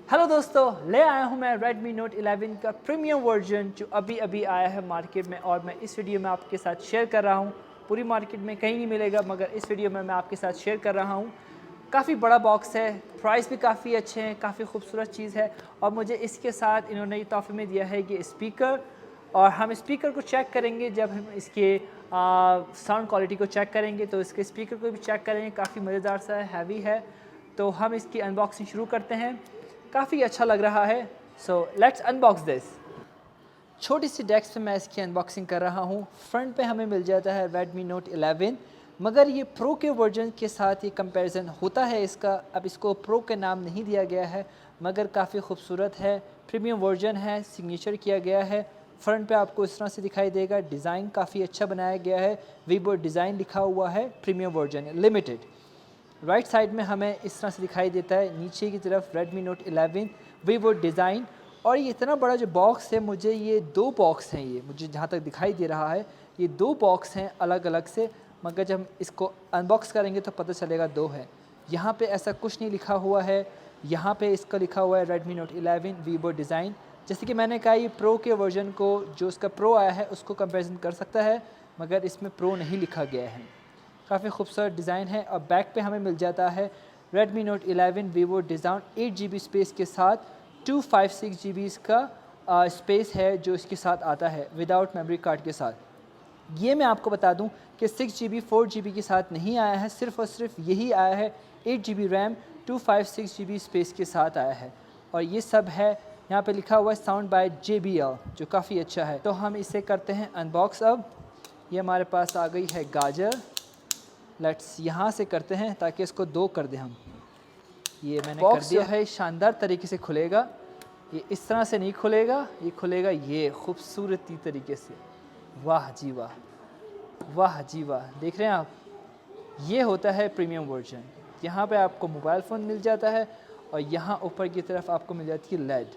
Hello दोस्तों, ले आया हूँ मैं Redmi Note 11 का प्रीमियम वर्जन जो अभी अभी आया है मार्केट में और मैं इस वीडियो में आपके साथ शेयर कर रहा हूँ। पूरी मार्केट में कहीं नहीं मिलेगा मगर इस वीडियो में मैं आपके साथ शेयर कर रहा हूँ। काफ़ी बड़ा बॉक्स है, प्राइस भी काफ़ी अच्छे हैं, काफ़ी खूबसूरत चीज़ है और मुझे इसके साथ इन्होंने तोहफे में दिया है ये स्पीकर। और हम स्पीकर को चेक करेंगे जब हम इसके साउंड क्वालिटी को चेक करेंगे तो इसके स्पीकर को भी चेक करेंगे। काफ़ी मज़ेदार सा है, हैवी है। तो हम इसकी अनबॉक्सिंग शुरू करते हैं। काफ़ी अच्छा लग रहा है, सो लेट्स अनबॉक्स दिस। छोटी सी डेस्क पे मैं इसकी अनबॉक्सिंग कर रहा हूँ। फ्रंट पे हमें मिल जाता है Redmi Note 11 मगर ये प्रो के वर्जन के साथ ये कंपैरिजन होता है इसका। अब इसको प्रो के नाम नहीं दिया गया है मगर काफ़ी खूबसूरत है, प्रीमियम वर्जन है, सिग्नेचर किया गया है। फ्रंट पे आपको इस तरह से दिखाई देगा, डिज़ाइन काफ़ी अच्छा बनाया गया है, वीवो डिज़ाइन लिखा हुआ है, premium version limited. Right side में हमें इस तरह से दिखाई देता है, नीचे की तरफ Redmi Note 11 वीवो डिज़ाइन। और ये इतना बड़ा जो बॉक्स है, मुझे ये दो बॉक्स हैं, ये मुझे जहाँ तक दिखाई दे रहा है ये दो बॉक्स हैं अलग अलग से, मगर जब हम इसको अनबॉक्स करेंगे तो पता चलेगा दो है। यहाँ पे ऐसा कुछ नहीं लिखा हुआ है, यहाँ पे इसका लिखा हुआ है Redmi Note 11 वीवो डिज़ाइन। जैसे कि मैंने कहा, ये प्रो के वर्जन को, जो उसका प्रो आया है उसको कंपेरिजन कर सकता है मगर इसमें प्रो नहीं लिखा गया है। काफ़ी खूबसूरत डिज़ाइन है। और बैक पे हमें मिल जाता है Redmi Note 11 Vivo design 8GB space के साथ 256 GB का स्पेस है जो इसके साथ आता है विदाउट मेमोरी कार्ड के साथ। ये मैं आपको बता दूं कि 6GB 4GB के साथ नहीं आया है, सिर्फ़ और सिर्फ यही आया है 8GB रैम 256GB स्पेस के साथ आया है। और ये सब है, यहाँ पे लिखा हुआ है साउंड बाय JBL जो काफ़ी अच्छा है। तो हम इसे करते हैं अनबॉक्स। अब ये हमारे पास आ गई है गाजर। लेट्स यहाँ से करते हैं ताकि इसको दो कर दें हम। ये मैंने कर दिया है, शानदार तरीके से खुलेगा। ये इस तरह से नहीं खुलेगा, ये खुलेगा ये खूबसूरती तरीके से। वाह जी वाह, वाह जी वाह। देख रहे हैं आप, ये होता है प्रीमियम वर्जन। यहाँ पे आपको मोबाइल फ़ोन मिल जाता है और यहाँ ऊपर की तरफ आपको मिल जाती है लेड।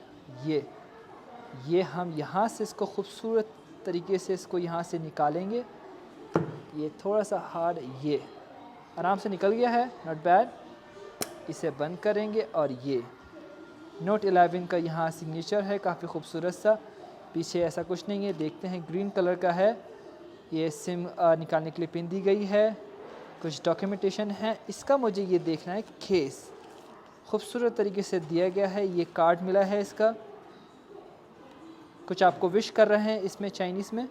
ये हम यहाँ से इसको खूबसूरत तरीके से इसको यहाँ से निकालेंगे। ये थोड़ा सा हार्ड, ये आराम से निकल गया है, नॉट बैड। इसे बंद करेंगे और ये Note 11 का यहाँ सिग्नेचर है, काफ़ी खूबसूरत सा। पीछे ऐसा कुछ नहीं है, देखते हैं, ग्रीन कलर का है। ये सिम निकालने के लिए पिन दी गई है, कुछ डॉक्यूमेंटेशन है। इसका मुझे ये देखना है, केस खूबसूरत तरीके से दिया गया है। ये कार्ड मिला है इसका, कुछ आपको विश कर रहे हैं इसमें चाइनीज़ में।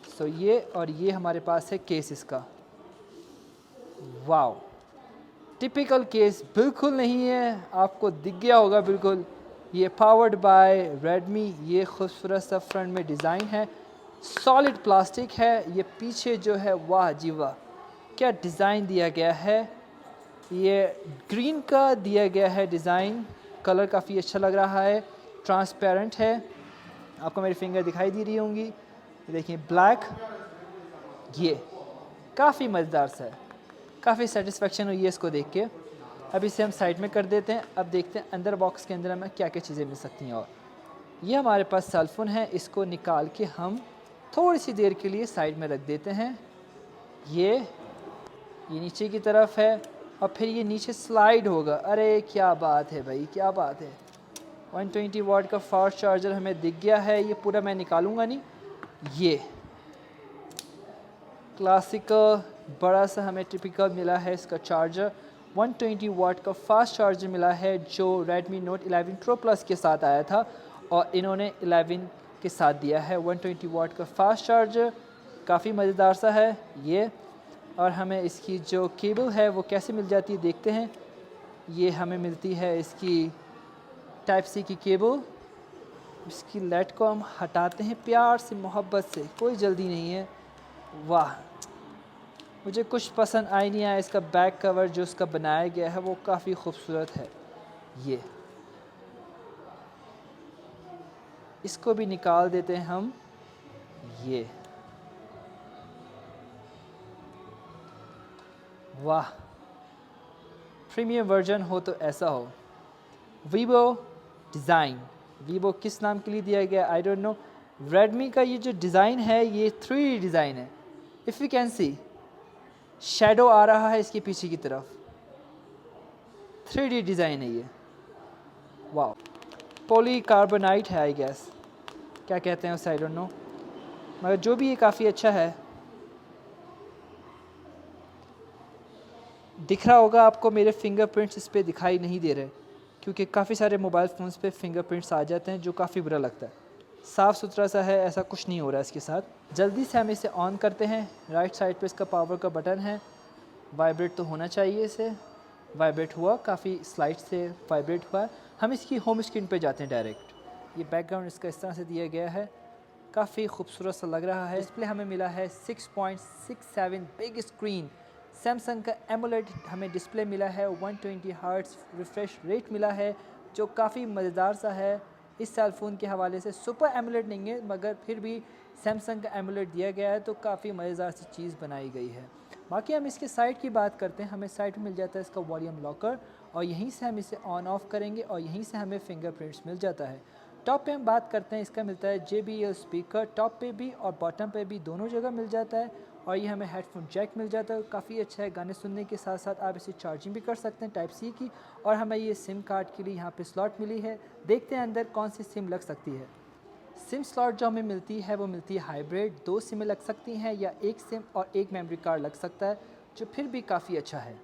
सो ये, और ये हमारे पास है केस इसका। वाओ, टिपिकल केस बिल्कुल नहीं है, आपको दिख गया होगा बिल्कुल। ये पावर्ड बाय Redmi। ये खूबसूरत सा फ्रंट में डिज़ाइन है, सॉलिड प्लास्टिक है। ये पीछे जो है, वाह जी वाह, क्या डिज़ाइन दिया गया है। ये ग्रीन का दिया गया है डिज़ाइन, कलर काफ़ी अच्छा लग रहा है, ट्रांसपेरेंट है। आपको मेरी फिंगर दिखाई दे रही होंगी, देखिए ब्लैक। ये काफ़ी मज़ेदार सा है, काफ़ी सेटिस्फेक्शन हुई है इसको देख के। अब इसे हम साइड में कर देते हैं। अब देखते हैं अंदर बॉक्स के अंदर हमें क्या क्या चीज़ें मिल सकती हैं। और ये हमारे पास सेलफोन है, इसको निकाल के हम थोड़ी सी देर के लिए साइड में रख देते हैं। ये नीचे की तरफ है और फिर ये नीचे स्लाइड होगा। अरे क्या बात है भाई, क्या बात है। 120 वाट का फास्ट चार्जर हमें दिख गया है। ये पूरा मैं निकालूंगा नहीं। ये क्लासिकल बड़ा सा हमें टिपिकल मिला है इसका चार्जर। 120 वाट का फास्ट चार्जर मिला है जो Redmi Note 11 Pro Plus के साथ आया था और इन्होंने 11 के साथ दिया है 120 वाट का फास्ट चार्जर। काफ़ी मज़ेदार सा है ये। और हमें इसकी जो केबल है वो कैसे मिल जाती है देखते हैं। ये हमें मिलती है इसकी टाइप सी की केबल। इसकी लेट को हम हटाते हैं प्यार से, मोहब्बत से, कोई जल्दी नहीं है। वाह, मुझे कुछ पसंद आई नहीं आया। इसका बैक कवर जो उसका बनाया गया है वो काफ़ी खूबसूरत है। ये इसको भी निकाल देते हैं हम। ये वाह, प्रीमियम वर्जन हो तो ऐसा हो। वीवो डिज़ाइन, वीवो किस नाम के लिए दिया गया आई डोंट नो। Redmi का ये जो डिज़ाइन है ये 3D डिज़ाइन है। If you can see, shadow आ रहा है इसके पीछे की तरफ, 3D डिज़ाइन है ये। वाह, पॉलीकार्बोनेट है आई गेस, क्या कहते हैं उसे, आई डोंट नो, मगर जो भी ये काफ़ी अच्छा है। दिख रहा होगा आपको मेरे फिंगरप्रिंट्स इस पर दिखाई नहीं दे रहे, क्योंकि काफ़ी सारे मोबाइल फ़ोन्स पे फिंगरप्रिंट्स आ जाते हैं जो काफ़ी बुरा लगता है। साफ़ सुथरा सा है, ऐसा कुछ नहीं हो रहा है इसके साथ। जल्दी से हम इसे ऑन करते हैं। राइट साइड पे इसका पावर का बटन है, वाइब्रेट तो होना चाहिए इसे। वाइब्रेट हुआ, काफ़ी स्लाइड से वाइब्रेट हुआ। हम इसकी होम स्क्रीन पे जाते हैं डायरेक्ट। ये बैकग्राउंड इसका इस तरह से दिया गया है, काफ़ी खूबसूरत सा लग रहा है। डिस्प्ले हमें मिला है 6.67 बिग स्क्रीन। सैमसंग का एमोलेड हमें डिस्प्ले मिला है। 120 हर्ट्ज़ रिफ्रेश रेट मिला है, जो काफ़ी मज़ेदार सा है। इस सेल फ़ोन के हवाले से सुपर एमोलेड नहीं है, मगर फिर भी सैमसंग का एमोलेड दिया गया है, तो काफ़ी मज़ेदार सी चीज़ बनाई गई है। बाकी हम इसके साइड की बात करते हैं। हमें साइड में मिल जाता है इसका वॉल्यूम लॉकर, और यहीं से हम इसे ऑन ऑफ़ करेंगे और यहीं से हमें फिंगरप्रिंट्स मिल जाता है। टॉप पे हम बात करते हैं, इसका मिलता है JBL स्पीकर, टॉप पे भी और बॉटम पे भी दोनों जगह मिल जाता है। और ये हमें हेडफोन जैक मिल जाता है, काफ़ी अच्छा है। गाने सुनने के साथ साथ आप इसे चार्जिंग भी कर सकते हैं टाइप C की। और हमें ये सिम कार्ड के लिए यहाँ पे स्लॉट मिली है। देखते हैं अंदर कौन सी सिम लग सकती है। सिम स्लॉट जो हमें मिलती है वो मिलती है हाइब्रिड, 2 सिमें लग सकती हैं या एक सिम और एक मेमोरी कार्ड लग सकता है, जो फिर भी काफ़ी अच्छा है।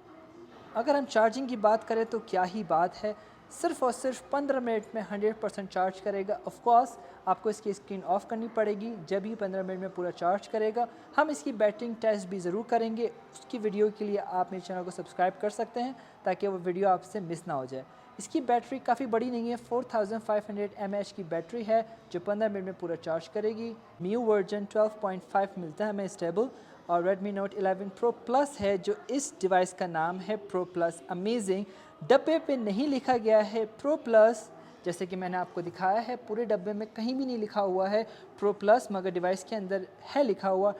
अगर हम चार्जिंग की बात करें तो क्या ही बात है, सिर्फ़ और सिर्फ 15 मिनट में 100% चार्ज करेगा। ऑफ कोर्स आपको इसकी स्क्रीन ऑफ करनी पड़ेगी, जब ही 15 मिनट में पूरा चार्ज करेगा। हम इसकी बैटरी टेस्ट भी ज़रूर करेंगे, उसकी वीडियो के लिए आप मेरे चैनल को सब्सक्राइब कर सकते हैं ताकि वो वीडियो आपसे मिस ना हो जाए। इसकी बैटरी काफ़ी बड़ी नहीं है, 4500 mAh की बैटरी है, जो 15 मिनट में पूरा चार्ज करेगी। MIUI वर्जन 12.5 मिलता है हमें स्टेबल। और Redmi Note 11 Pro Plus है, जो इस डिवाइस का नाम है Pro Plus। अमेजिंग, डब्बे पे नहीं लिखा गया है Pro Plus, जैसे कि मैंने आपको दिखाया है। पूरे डब्बे में कहीं भी नहीं लिखा हुआ है Pro Plus, मगर डिवाइस के अंदर है लिखा हुआ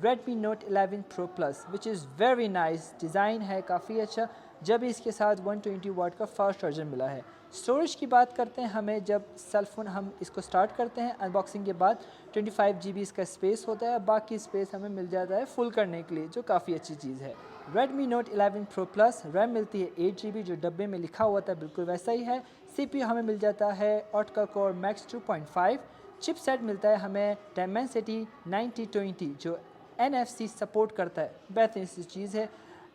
Redmi Note 11 Pro Plus, which is very nice. Design है काफ़ी अच्छा, जब इसके साथ 120 वाट का फास्ट चार्जर मिला है। स्टोरेज की बात करते हैं, हमें जब सेल फ़ोन हम इसको स्टार्ट करते हैं अनबॉक्सिंग के बाद 25 GB इसका स्पेस होता है, बाकी स्पेस हमें मिल जाता है फुल करने के लिए, जो काफ़ी अच्छी चीज़ है। Redmi Note 11 Pro Plus RAM मिलती है 8 GB, जो डब्बे में लिखा हुआ था बिल्कुल वैसा ही है। CPU हमें मिल जाता है ऑक्टा कोर मैक्स 2.5। चिपसेट मिलता है हमें Dimensity 9020, जो NFC सपोर्ट करता है, बेहतरीन सी चीज़ है।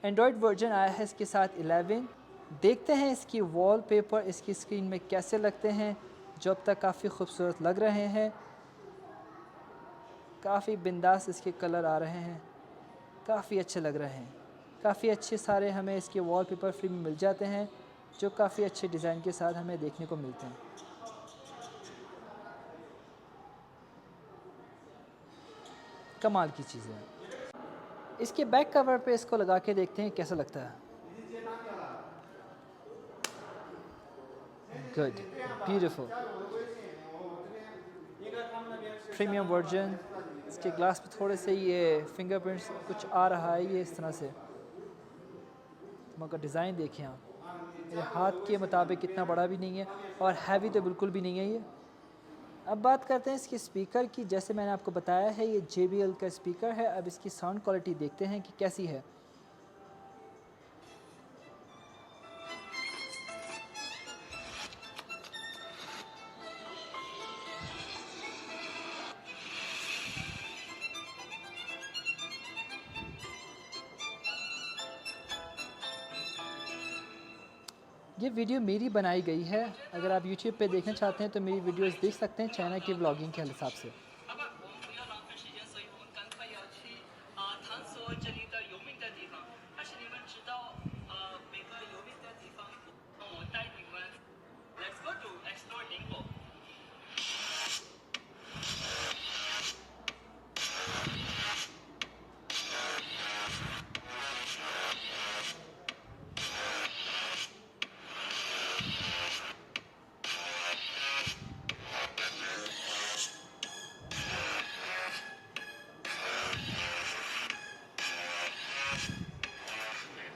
एंड्रॉयड वर्जन आया है इसके साथ 11। देखते हैं इसकी वॉलपेपर इसकी स्क्रीन में कैसे लगते हैं, जो अब तक काफ़ी खूबसूरत लग रहे हैं। काफ़ी बिंदास इसके कलर आ रहे हैं, काफ़ी अच्छे लग रहे हैं। काफ़ी अच्छे सारे हमें इसके वॉलपेपर फ्री में मिल जाते हैं, जो काफ़ी अच्छे डिज़ाइन के साथ हमें देखने को मिलते हैं। कमाल की चीज़ है। इसके बैक कवर पे इसको लगा के देखते हैं कैसा लगता है। Good, beautiful, premium version. इसके ग्लास पे थोड़े से ये फिंगरप्रिंट्स कुछ आ रहा है, ये इस तरह से, मगर डिज़ाइन देखें आप, मेरे हाथ के मुताबिक इतना बड़ा भी नहीं है और हैवी तो बिल्कुल भी नहीं है ये। अब बात करते हैं इसके स्पीकर की। जैसे मैंने आपको बताया है, ये JBL का स्पीकर है। अब इसकी साउंड क्वालिटी देखते हैं कि कैसी है। ये वीडियो मेरी बनाई गई है। अगर आप YouTube पे देखना चाहते हैं तो मेरी वीडियोस देख सकते हैं चाइना की व्लॉगिंग के हिसाब से।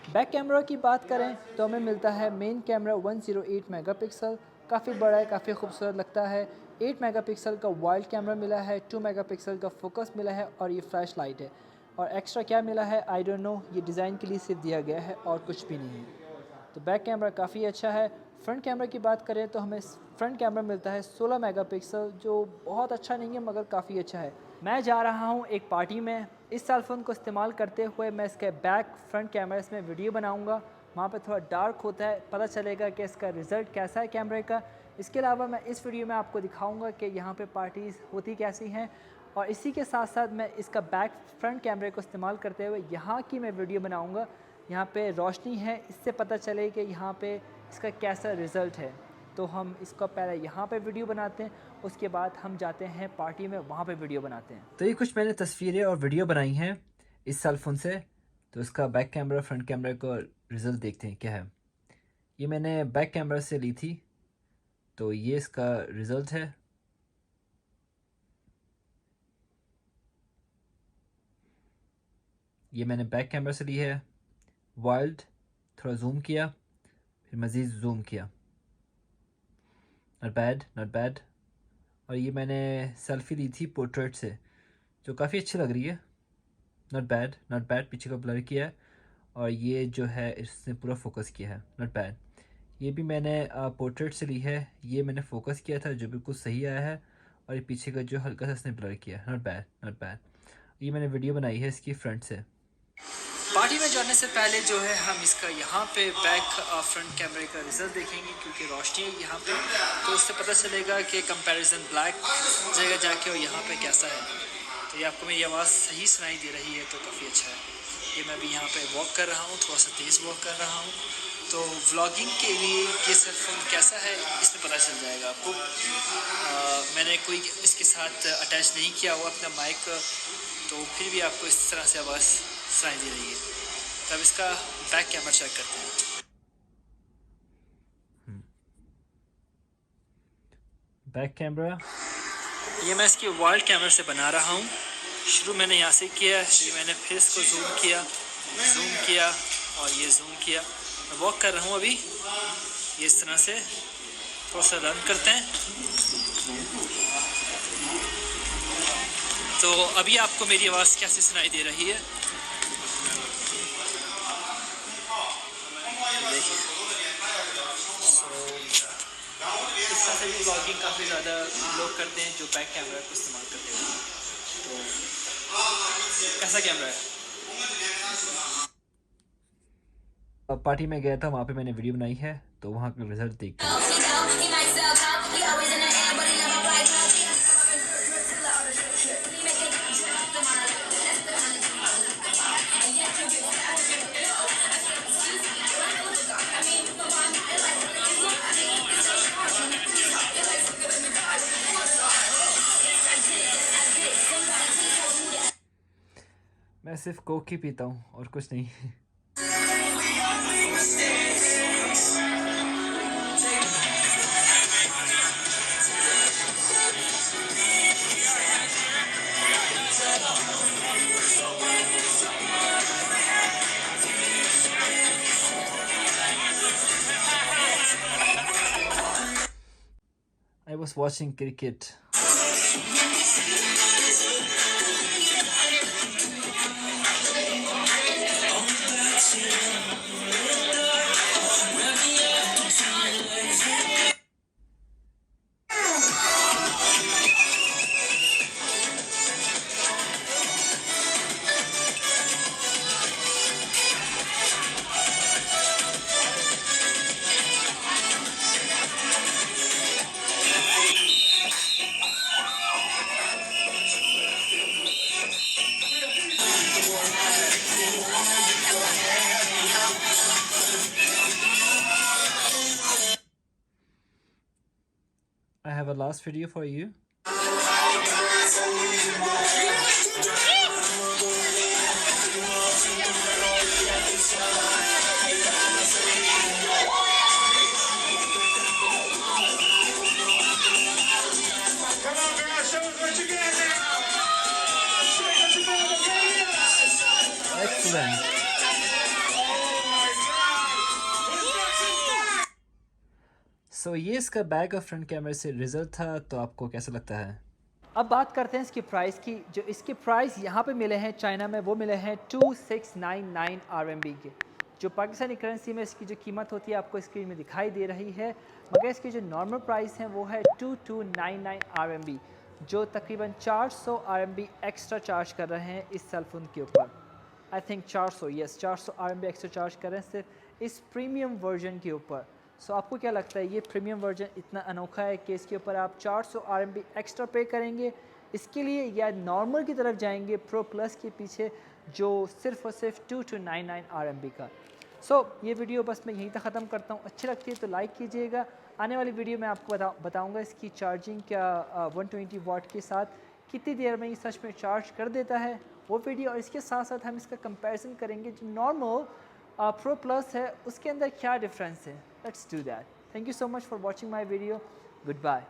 बैक कैमरा की बात करें तो हमें मिलता है मेन कैमरा 108 मेगापिक्सल, काफ़ी बड़ा है, काफ़ी खूबसूरत लगता है। 8 मेगापिक्सल का वाइल्ड कैमरा मिला है, 2 मेगापिक्सल का फोकस मिला है और ये फ्लैश लाइट है। और एक्स्ट्रा क्या मिला है आई डोंट नो, ये डिज़ाइन के लिए सिर्फ दिया गया है और कुछ भी नहीं है। तो बैक कैमरा काफ़ी अच्छा है। फ्रंट कैमरा की बात करें तो हमें फ्रंट कैमरा मिलता है 16 मेगापिक्सल, जो बहुत अच्छा नहीं है मगर काफ़ी अच्छा है। मैं जा रहा हूँ एक पार्टी में, इस सेल फ़ोन को इस्तेमाल करते हुए मैं इसके बैक फ्रंट कैमरा इसमें वीडियो बनाऊँगा। वहाँ पे थोड़ा डार्क होता है, पता चलेगा कि इसका रिज़ल्ट कैसा है कैमरे का। इसके अलावा मैं इस वीडियो में आपको दिखाऊँगा कि यहाँ पे पार्टीज़ होती कैसी हैं, और इसी के साथ साथ मैं इसका बैक फ्रंट कैमरे को इस्तेमाल करते हुए यहाँ की मैं वीडियो बनाऊँगा। यहाँ पे रोशनी है, इससे पता चले कि यहाँ पे इसका कैसा रिज़ल्ट है। तो हम इसका पहले यहाँ पे वीडियो बनाते हैं, उसके बाद हम जाते हैं पार्टी में, वहाँ पे वीडियो बनाते हैं। तो ये कुछ मैंने तस्वीरें और वीडियो बनाई हैं इस सेल फ़ोन से। तो इसका बैक कैमरा फ्रंट कैमरा का रिज़ल्ट देखते हैं क्या है। ये मैंने बैक कैमरा से ली थी, तो ये इसका रिज़ल्ट है। ये मैंने बैक कैमरा से ली है, वाइल्ड, थोड़ा जूम किया, फिर मज़ीद जूम किया। Not bad, not bad. और ये मैंने सेल्फ़ी ली थी पोर्ट्रेट से, जो काफ़ी अच्छी लग रही है। Not bad, not bad. पीछे का ब्लर किया है और ये जो है इसने पूरा फोकस किया है। Not bad. ये भी मैंने पोर्ट्रेट से ली है, ये मैंने फोकस किया था जो बिल्कुल सही आया है, और ये पीछे का जो हल्का सा इसने ब्लर किया है। Not bad, not bad. ये मैंने वीडियो बनाई है इसकी फ्रंट से। पार्टी में जाने से पहले जो है हम इसका यहाँ पे बैक फ्रंट कैमरे का रिज़ल्ट देखेंगे, क्योंकि रोशनी है यहाँ पे, तो उससे पता चलेगा कि कंपैरिजन ब्लैक जगह जाके और यहाँ पे कैसा है। तो ये आपको मेरी आवाज़ सही सुनाई दे रही है तो काफ़ी अच्छा है। ये मैं भी यहाँ पे वॉक कर रहा हूँ, थोड़ा सा तेज़ वॉक कर रहा हूँ, तो व्लॉगिंग के लिए ये सेल फ़ोन कैसा है इसमें पता चल जाएगा आपको। मैंने कोई इसके साथ अटैच नहीं किया हुआ अपना माइक, तो फिर भी आपको इस तरह से आवाज़ सुनाई दे रही है। तब इसका बैक कैमरा चेक करते हैं। बैक कैमरा ये मैं इसकी वाइल्ड कैमरा से बना रहा हूँ। शुरू मैंने यहाँ से किया, ये मैंने फिर इसको जूम किया और ये जूम किया। मैं वॉक कर रहा हूँ अभी, ये इस तरह से थोड़ा सा रन करते हैं। तो अभी आपको मेरी आवाज़ कैसे सुनाई दे रही है देखिए। इस तरह से भी ब्लॉगिंग काफ़ी ज़्यादा लोग करते हैं जो बैक कैमरा को इस्तेमाल करते हैं। तो कैसा कैमरा है? पार्टी में गया था, वहाँ पे मैंने वीडियो बनाई है, तो वहाँ का रिजल्ट देखते हैं। मैं सिर्फ कोक ही पीता हूँ और कुछ नहीं। I was watching cricket. I have a last video for you. Excellent. सो ये इसका बैक और फ्रंट कैमरे से रिजल्ट था, तो आपको कैसा लगता है? अब बात करते हैं इसकी प्राइस की। जो इसके प्राइस यहाँ पे मिले हैं चाइना में, वो मिले हैं 2699 RMB के। जो पाकिस्तानी करेंसी में इसकी जो कीमत होती है आपको स्क्रीन में दिखाई दे रही है, मगर इसकी जो नॉर्मल प्राइस है वो है 2299 RMB, जो तकरीबन 400 RMB एक्स्ट्रा चार्ज कर रहे हैं इस सेल फ़ोन के ऊपर। I think 400 RMB extra charge कर रहे हैं सिर्फ इस प्रीमियम वर्जन के ऊपर। सो आपको क्या लगता है ये प्रीमियम वर्जन इतना अनोखा है कि इसके ऊपर आप 400 RMB एक्स्ट्रा पे करेंगे इसके लिए, या नॉर्मल की तरफ जाएंगे प्रो प्लस के पीछे जो सिर्फ और सिर्फ 2299 RMB का। सो ये वीडियो बस मैं यहीं तक ख़त्म करता हूँ। अच्छी लगती है तो लाइक कीजिएगा। आने वाली वीडियो में आपको बताऊँगा इसकी चार्जिंग क्या 120 वाट के साथ कितनी देर में ये सच में चार्ज कर देता है वो वीडियो, और इसके साथ साथ हम इसका कंपैरिजन करेंगे जो नॉर्मल प्रो प्लस है उसके अंदर क्या डिफरेंस है। Let's do that. Thank you so much for watching my video. Good bye.